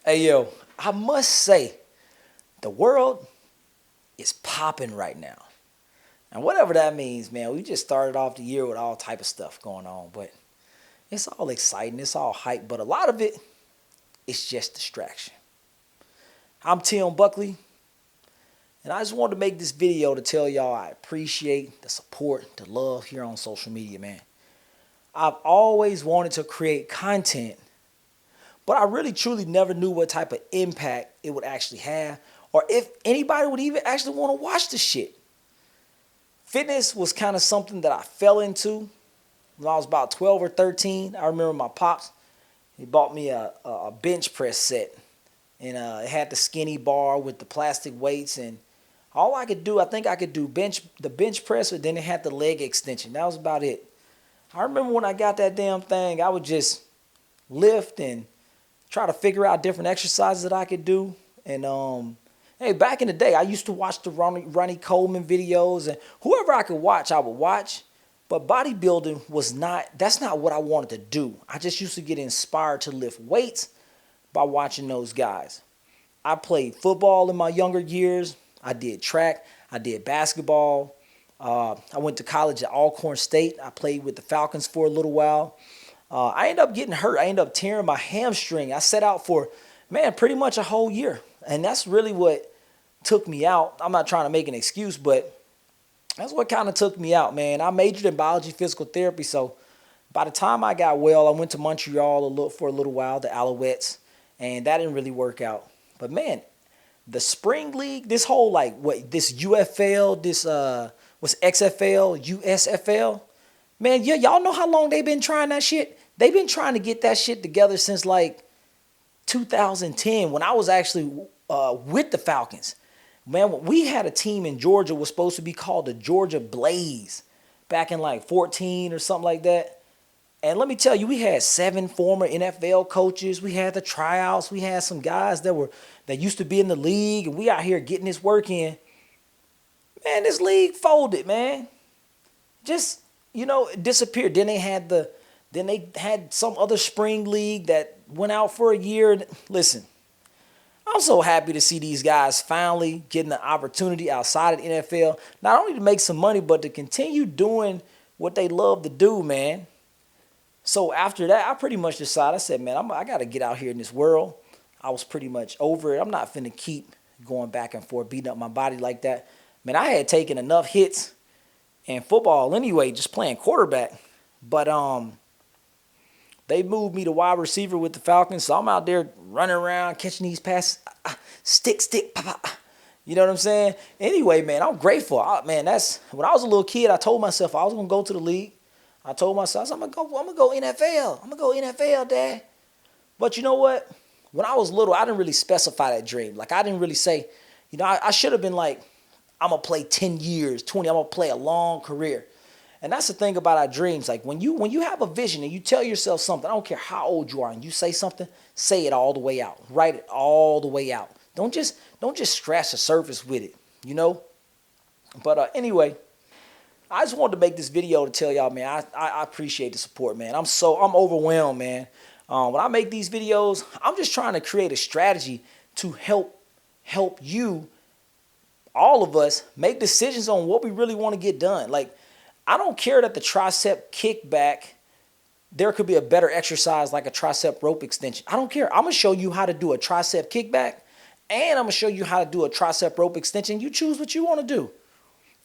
Hey, yo, I must say, the world is popping right now. And whatever that means, man, we just started off the year with all type of stuff going on. But it's all exciting. It's all hype. But a lot of it is just distraction. I'm Tim Buckley, and I just wanted to make this video to tell y'all I appreciate the support, the love here on social media, man. I've always wanted to create content, but I really truly never knew what type of impact it would actually have or if anybody would even actually want to watch the shit. Fitness was kind of something that I fell into when I was about 12 or 13. I remember my pops, he bought me a bench press set. And it had the skinny bar with the plastic weights. And all I could do, I think I could do the bench press, but then it had the leg extension. That was about it. I remember when I got that damn thing, I would just lift and try to figure out different exercises that I could do. And hey, back in the day, I used to watch the Ronnie Coleman videos, and whoever I could watch, I would watch. But bodybuilding that's not what I wanted to do. I just used to get inspired to lift weights by watching those guys. I played football in my younger years. I did track. I did basketball. I went to college at Alcorn State. I played with the Falcons for a little while. I ended up getting hurt. I ended up tearing my hamstring. I set out for, man, pretty much a whole year. And that's really what took me out. I'm not trying to make an excuse, but that's what kind of took me out, man. I majored in biology, physical therapy. So by the time I got well, I went to Montreal for a little while, the Alouettes, and that didn't really work out. But man, the spring league, this whole this UFL, this what's XFL, USFL, man, yeah, y'all know how long they've been trying that shit? They've been trying to get that shit together since like 2010 when I was actually with the Falcons. Man, we had a team in Georgia was supposed to be called the Georgia Blaze back in like 14 or something like that. And let me tell you, we had 7 former NFL coaches. We had the tryouts. We had some guys that used to be in the league, and we out here getting this work in. Man, this league folded, man. Just, it disappeared. Then they had some other spring league that went out for a year. Listen, I'm so happy to see these guys finally getting the opportunity outside of the NFL, not only to make some money, but to continue doing what they love to do, man. So after that, I pretty much decided, I said, man, I got to get out here in this world. I was pretty much over it. I'm not finna keep going back and forth, beating up my body like that. Man, I had taken enough hits in football anyway, just playing quarterback. But they moved me to wide receiver with the Falcons, so I'm out there running around, catching these passes, stick, pop. You know what I'm saying? Anyway, man, I'm grateful. Man, that's when I was a little kid, I told myself I was going to go to the league. I told myself, I'm gonna go NFL. I'm gonna go NFL, Dad. But you know what? When I was little, I didn't really specify that dream. Like I didn't really say, I should have been like, I'm gonna play 10 years, 20. I'm gonna play a long career. And that's the thing about our dreams. Like when you have a vision and you tell yourself something, I don't care how old you are, and you say something, say it all the way out. Write it all the way out. Don't just scratch the surface with it, But anyway. I just wanted to make this video to tell y'all, man, I appreciate the support, man. I'm overwhelmed, man. When I make these videos, I'm just trying to create a strategy to help you, all of us, make decisions on what we really want to get done. Like, I don't care that the tricep kickback, there could be a better exercise like a tricep rope extension. I don't care. I'm going to show you how to do a tricep kickback, and I'm going to show you how to do a tricep rope extension. You choose what you want to do.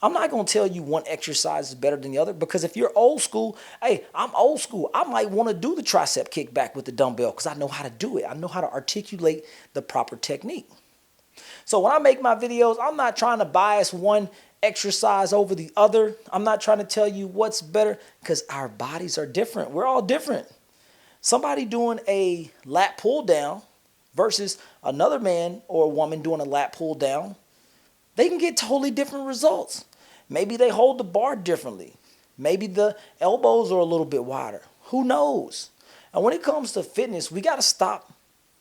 I'm not going to tell you one exercise is better than the other because if you're old school, hey, I'm old school. I might want to do the tricep kickback with the dumbbell because I know how to do it. I know how to articulate the proper technique. So when I make my videos, I'm not trying to bias one exercise over the other. I'm not trying to tell you what's better because our bodies are different. We're all different. Somebody doing a lat pull down versus another man or woman doing a lat pull down, they can get totally different results. Maybe they hold the bar differently. Maybe the elbows are a little bit wider. Who knows? And when it comes to fitness, we got to stop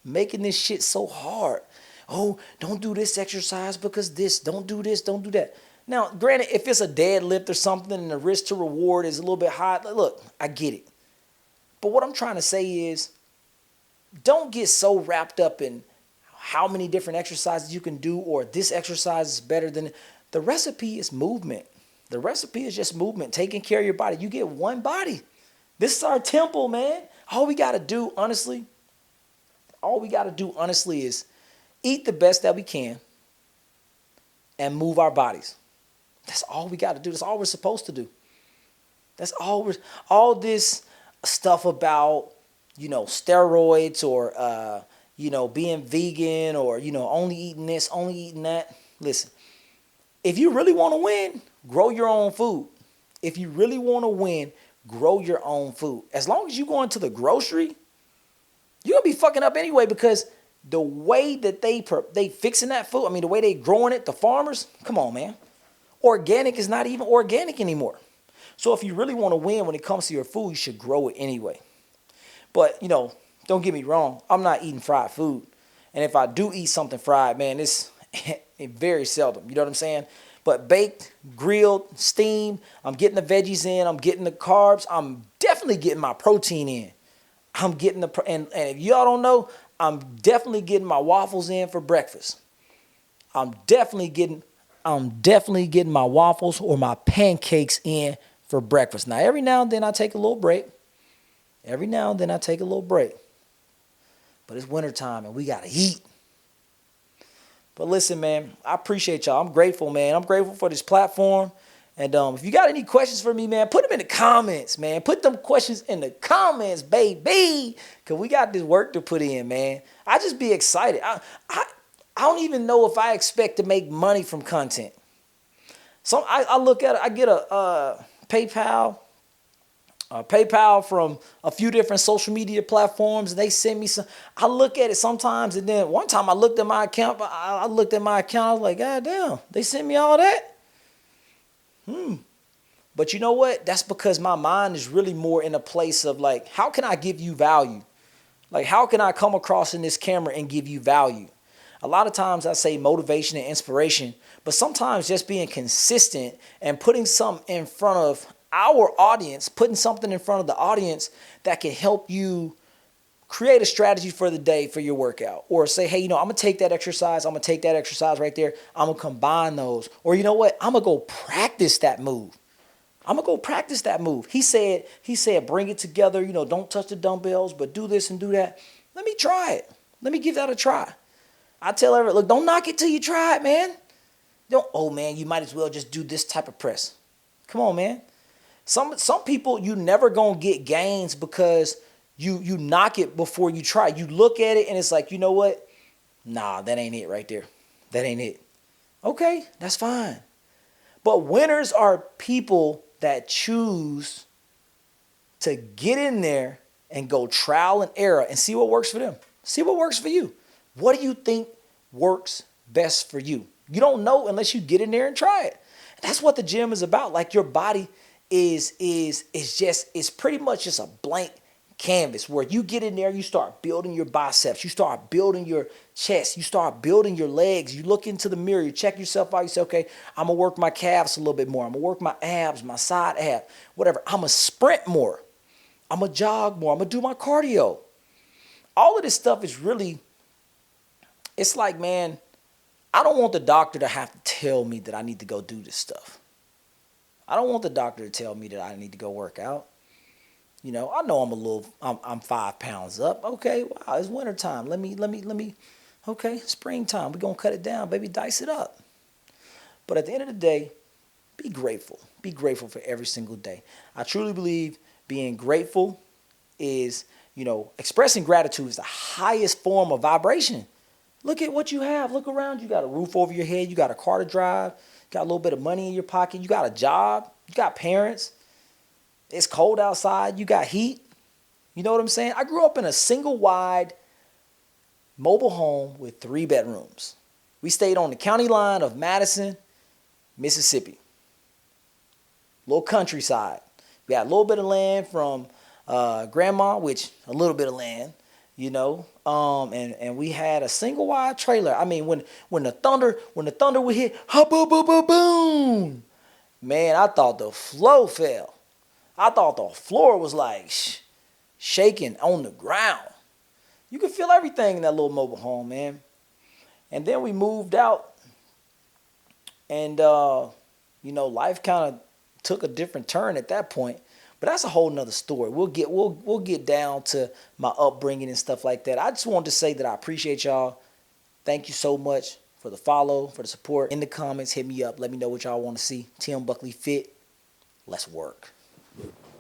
making this shit so hard. Oh, don't do this exercise because this. Don't do this. Don't do that. Now, granted, if it's a deadlift or something and the risk to reward is a little bit high, look, I get it. But what I'm trying to say is don't get so wrapped up in how many different exercises you can do or this exercise is better than the recipe is movement. The recipe is just movement, taking care of your body. You get one body. This is our temple, man. All we got to do, honestly, is eat the best that we can and move our bodies. That's all we got to do. That's all we're supposed to do. That's all this stuff about, steroids or, being vegan or, only eating this, only eating that. Listen, if you really want to win, grow your own food. If you really want to win, grow your own food. As long as you go into the grocery, you're going to be fucking up anyway because the way that they fixing that food, the way they growing it, the farmers, come on, man. Organic is not even organic anymore. So if you really want to win when it comes to your food, you should grow it anyway. But, don't get me wrong. I'm not eating fried food. And if I do eat something fried, man, it's very seldom. You know what I'm saying? But baked, grilled, steamed, I'm getting the veggies in. I'm getting the carbs. I'm definitely getting my protein in. I'm getting and if y'all don't know, I'm definitely getting my waffles in for breakfast. I'm definitely getting my waffles or my pancakes in for breakfast. Now, every now and then I take a little break. But it's wintertime and we got to eat. But listen, man, I appreciate y'all. I'm grateful, man. I'm grateful for this platform. And if you got any questions for me, man, put them in the comments, man. Put them questions in the comments, baby. Because we got this work to put in, man. I just be excited. I don't even know if I expect to make money from content. So I look at it. I get a PayPal from a few different social media platforms. They send me some. I look at it sometimes, and then one time I looked at my account. I was like, God damn, they sent me all that. But you know what? That's because my mind is really more in a place of like, how can I give you value? Like, how can I come across in this camera and give you value? A lot of times I say motivation and inspiration, but sometimes just being consistent and putting something in front of our audience, putting something in front of the audience that can help you create a strategy for the day for your workout. Or say, hey, I'm going to take that exercise. I'm going to take that exercise right there. I'm going to combine those. Or you know what? I'm going to go practice that move. He said, bring it together. Don't touch the dumbbells, but do this and do that. Let me try it. Let me give that a try. I tell everyone, look, don't knock it till you try it, man. You might as well just do this type of press. Come on, man. Some people, you never going to get gains because you knock it before you try. You look at it and it's like, you know what? Nah, that ain't it right there. That ain't it. Okay, that's fine. But winners are people that choose to get in there and go trial and error and see what works for them. See what works for you. What do you think works best for you? You don't know unless you get in there and try it. That's what the gym is about. Like, your body is pretty much just a blank canvas where you get in there, you start building your biceps, you start building your chest, you start building your legs. You look into the mirror, you check yourself out, you say, okay, I'm gonna work my calves a little bit more, I'm gonna work my abs, my side ab, whatever. I'm gonna sprint more, I'm gonna jog more, I'm gonna do my cardio. All of this stuff is really, it's like, man, I don't want the doctor to have to tell me that I need to go do this stuff. I don't want the doctor to tell me that I need to go work out. I know I'm 5 pounds up. Okay, wow, it's wintertime. Let me, okay, springtime. We're going to cut it down, baby, dice it up. But at the end of the day, be grateful. Be grateful for every single day. I truly believe being grateful is, expressing gratitude is the highest form of vibration. Look at what you have. Look around. You got a roof over your head. You got a car to drive. You got a little bit of money in your pocket. You got a job. You got parents. It's cold outside. You got heat. You know what I'm saying? I grew up in a single wide mobile home with 3 bedrooms. We stayed on the county line of Madison, Mississippi. Little countryside. We had a little bit of land from grandma, which a little bit of land, and we had a single wide trailer. I mean, when the thunder would hit, boom, boom, boom, boom, man, I thought the floor fell. I thought the floor was like shaking on the ground. You could feel everything in that little mobile home, man. And then we moved out, and life kind of took a different turn at that point. But that's a whole nother story. We'll get down to my upbringing and stuff like that. I just wanted to say that I appreciate y'all. Thank you so much for the follow, for the support. In the comments, hit me up. Let me know what y'all want to see. Tim Buckley Fit. Let's work.